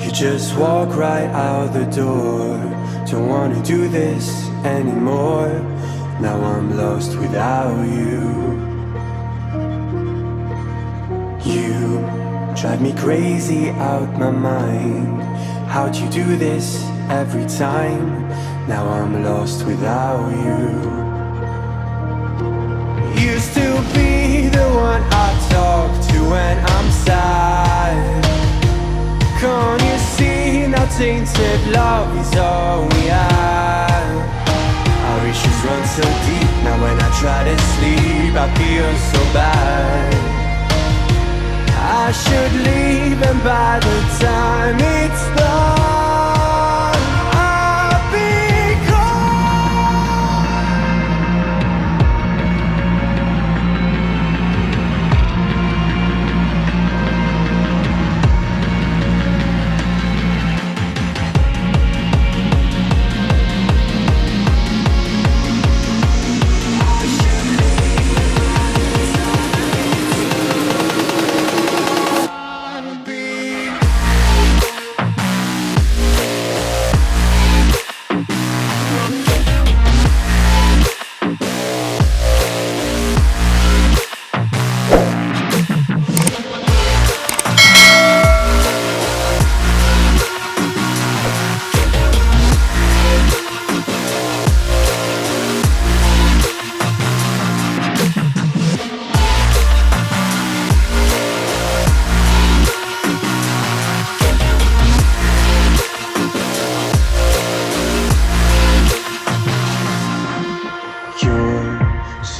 You just walk right out the door. Don't wanna do this anymore. Now I'm lost without you. You drive me crazy out my mind. How'd you do this every time? Now I'm lost without you. Used to be the one I talk to when I'm sad. Can't you see now tainted love is all we have? Our issues run so deep, now when I try to sleep I feel so bad. I should leave and by the time it's done I'll be gone.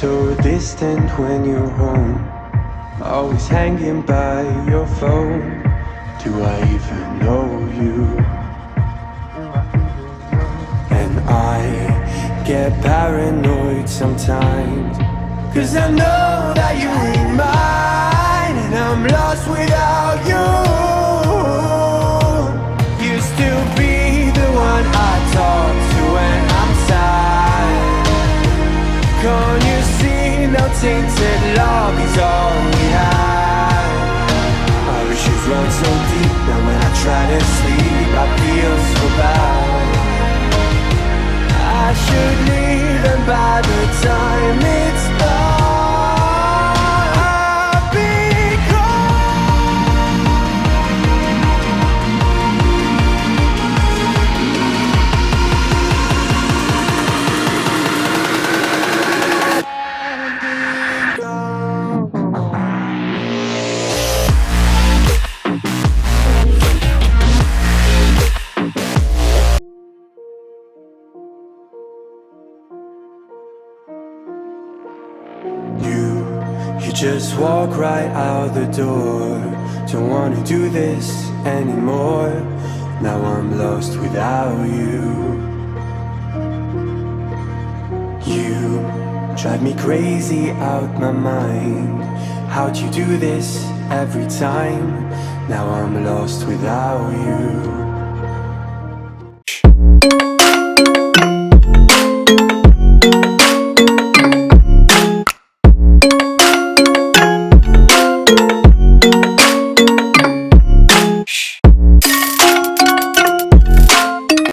So distant when you're home, always hanging by your phone. Do I even know you? And I get paranoid sometimes, 'cause I know that you ain't mine, and I'm lost without you. Used to be the one I talk to when I'm sad. Can't you see now tainted love is all we have? Our issues run so deep, now when I try to sleep I feel so bad. I should leave and by the time it's done I'll be gone. You just walk right out the door. Don't wanna do this anymore. Now I'm lost without you. You drive me crazy out my mind. How'd you do this every time? Now I'm lost without you.